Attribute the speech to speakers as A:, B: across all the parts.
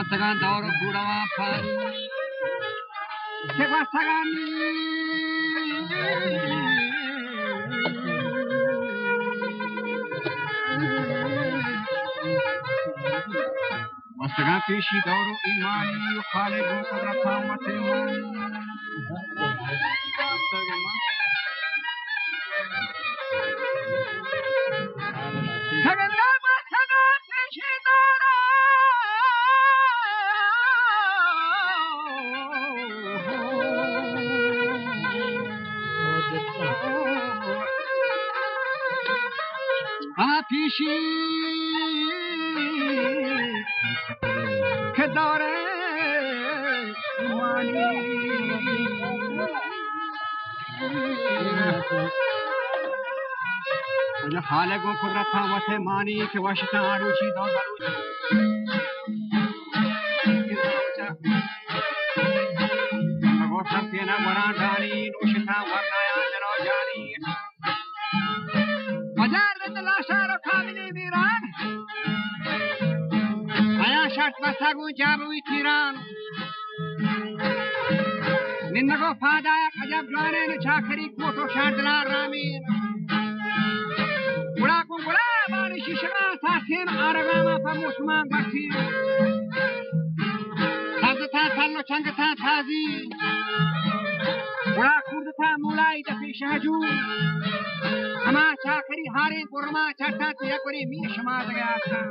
A: Guastagan Doro Kurawa Pan Guastagan Guastagan Pishi Doro Imani Khale Gotra Matemani پیشی که داره ایمانی اجا خالق و قدرت واسه مانی که واشتن آروچی دو بلوچی گوشت پینا وران دانی نوشتن ورنایا جلو جانی بساگو جابوی تیران نندگو فادایا قجب جوانے نے چاکری کوٹو شاردلار رامین بڑا کو بڑا بانی شیشگا ساسین آرگاما پا موسمان بچی تازتا تلو چنگتا تازی بڑا کوردتا مولائی دفی شہجو ہما چاکری ہارین قرما چرتا تیا کری می شما دگیا تھا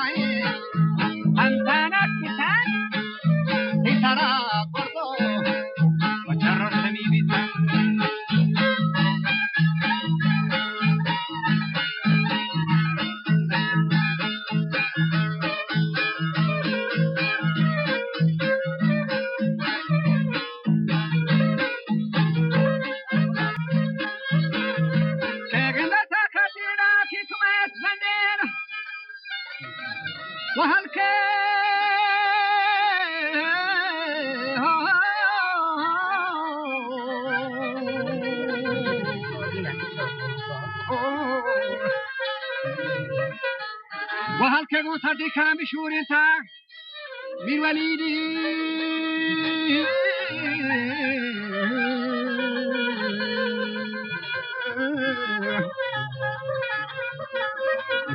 A: Gaye, Antana Kisan, Itara Gordo, Wacharosani Vita. وهل كانوا صدي كلام بشور انت من وليدي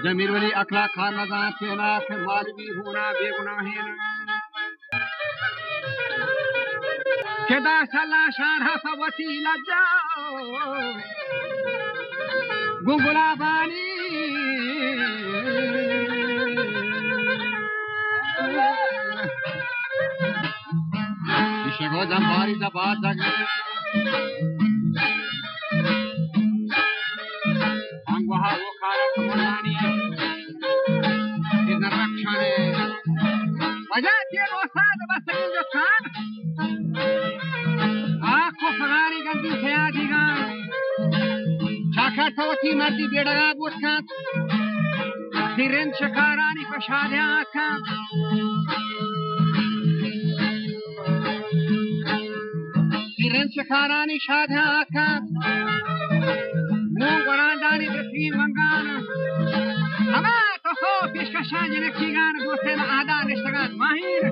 A: जमीर वली अकला खाना जान सेना के मालवी होना बेगुनाहीन केदा सला शारा सवती लज्जा गुंगुला बानी इशगो जंबारी जबात जगे अंगवा वो कारक मनानी इधर रक्षाने वजह ये रोसाद बस जो खान आँखों फगारी गंदी से आदीगा शाखा थोती मर्दी बेड़गा बुटका सिरेन शकारानी पशादे आँखा सिरेन शकारानी शादे आँखा मुंह वरांडानी बसीन वंगान हमा तो सो पेशकशां जिनकीगान दोस्तेन आदा निश्तगान माहिर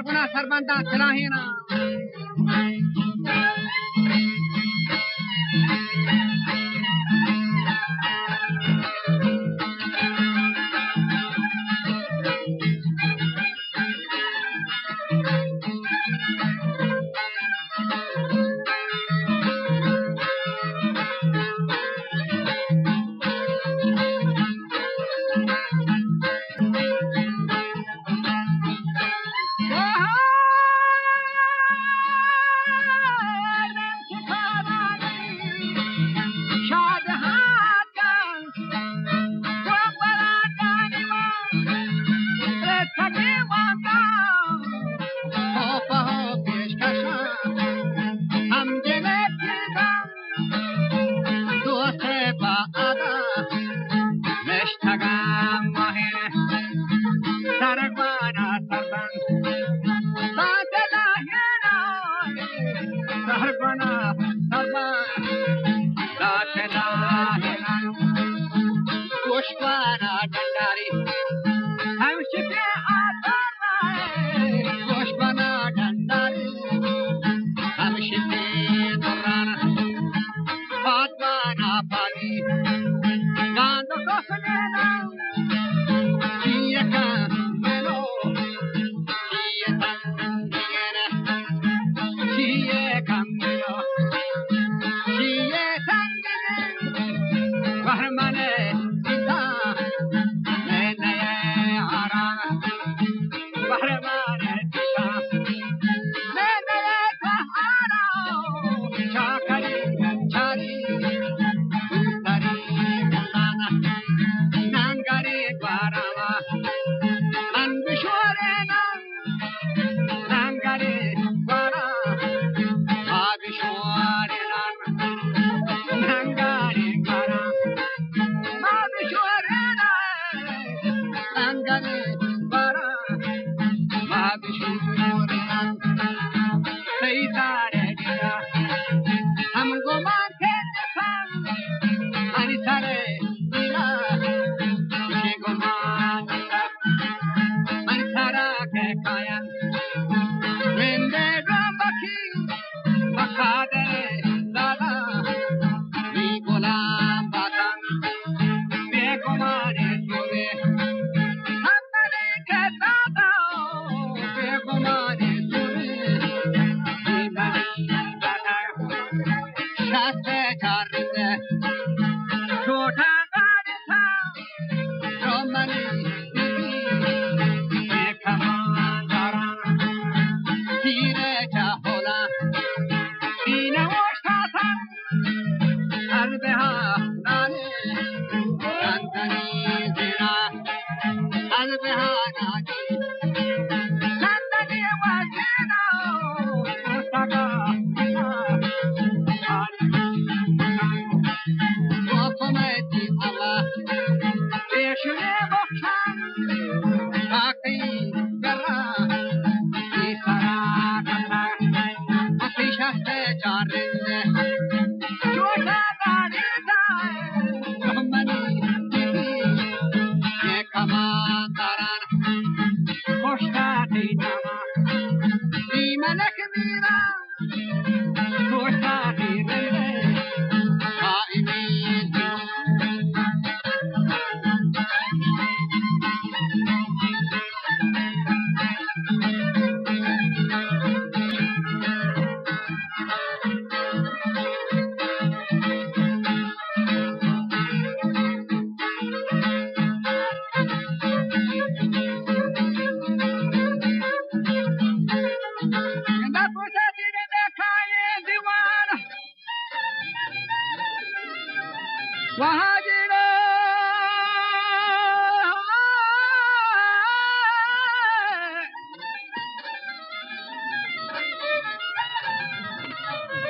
A: गुना सरबंदा चलाहिना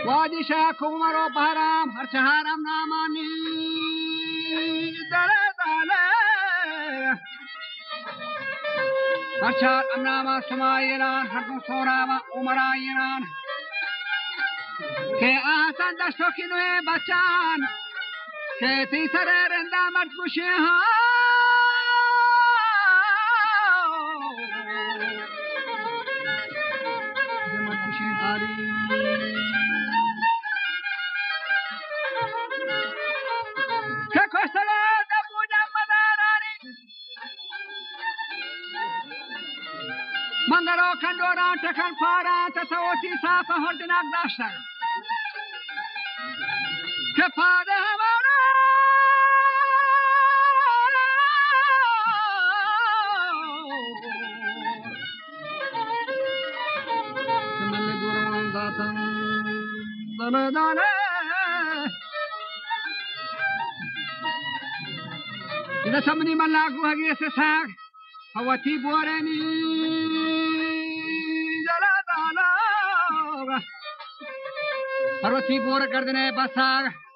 A: وادي شاكو مرو بهرام هرچهارم نامانی درداله هرچهار امناما سمایران هرکن سوراما عمرایران که آسان دشتو کنوی بچان که تی سر رندامت گوشی ها جمت گوشی آری که کشتله دبودم مدارانی منگرو کندوران تکن پاران تسوچی صاف هردناک داشتن که پاده همارا من دوران داتن دلدانه إذا سمني ملاقو هجي سساق هوتي بورني دلدانه هروتي بور کردنے بساق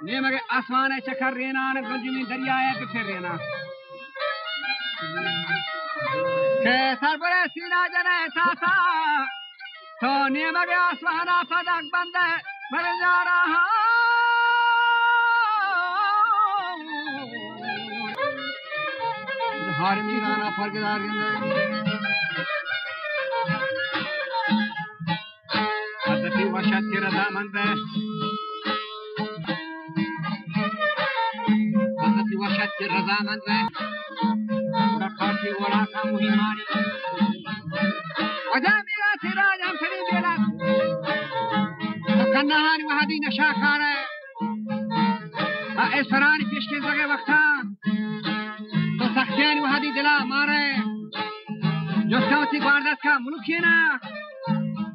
A: نیمگ آسمان چکر رینا گنجمی دریائے بکھر رینا کہ سربر سینا جنے ساسا تو نیمگ آسمان صدق بندے برجا رہا ہار میرانا فرقدار گندے حضرتی وشت کی رضا مندے وشت کی رضامند ہے رکھاتی وڑا کا مہمانی وجہ میرا سراج ہم سری بیلا کنہانی وحدی نشا کھانا ہے اسرانی پیش کے زگے وقتان تو سختیانی وحدی دلا مارے جو سوتی گواردت کا ملکی نا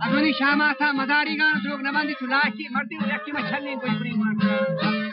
A: اگونی شاماتا مداری گانا تو لوگ نبندی تو لاکی مردی و یکی میں چھلیں کوئی بری مارتا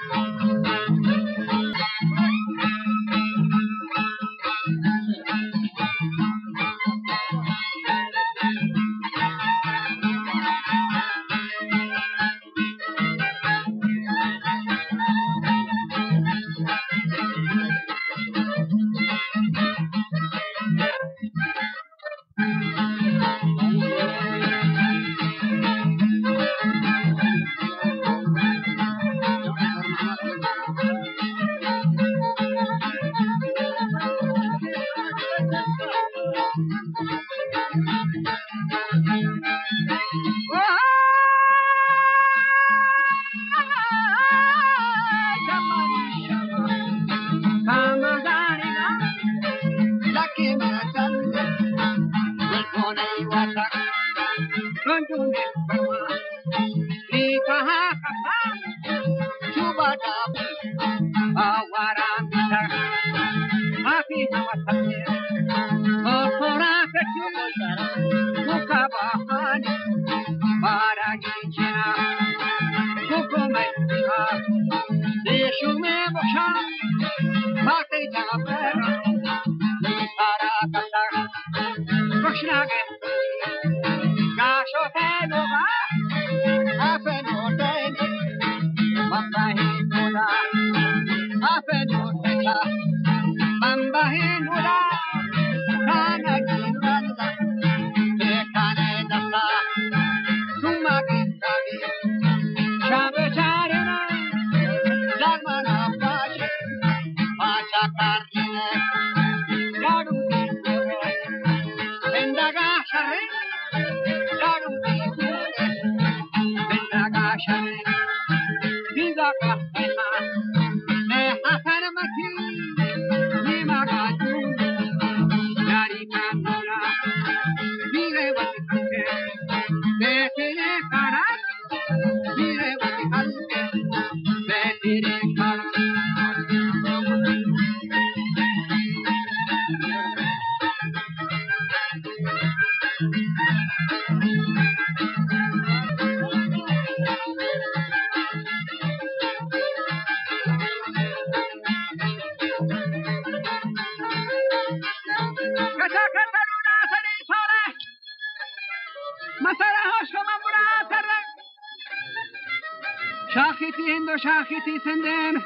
A: شاخیتی هند و شاخیتی سندن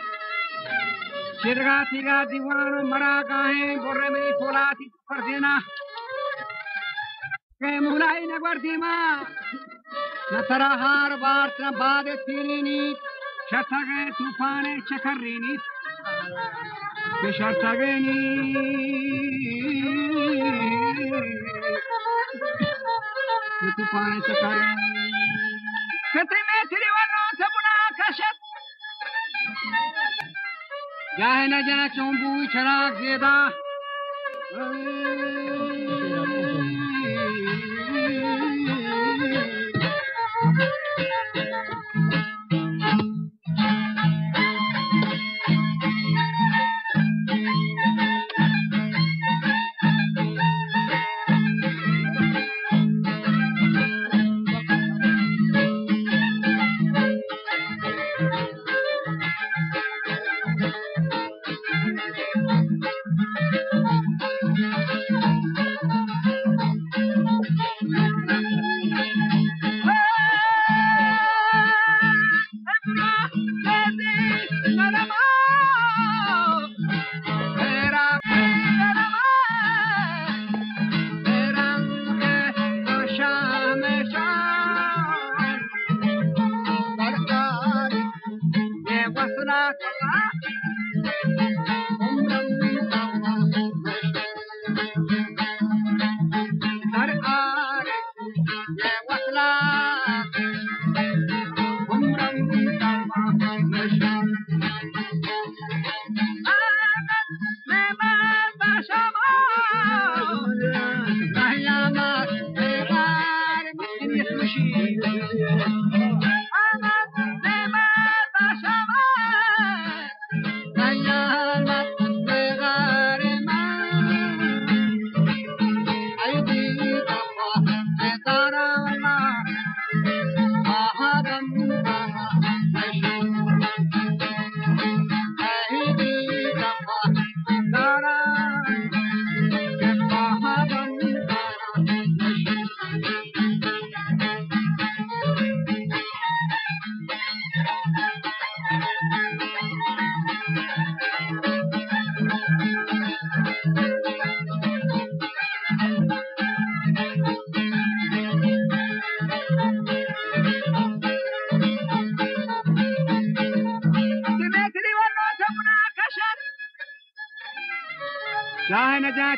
A: شرغاتی گا دیوان و مراقاہیں برے میں پولاتی پر دینا کہ مولائی نگوردی ماں نترا ہار بارت نہ باد تیری نیت شرطگے توفانے چکری نیت کہ شرطگے نیت توفانے چکری کتی میں تیری ونو سبنا کشت جاہے نہ جاہ چونبوی چراغ زیدہ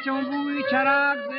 A: چونبوی چراغ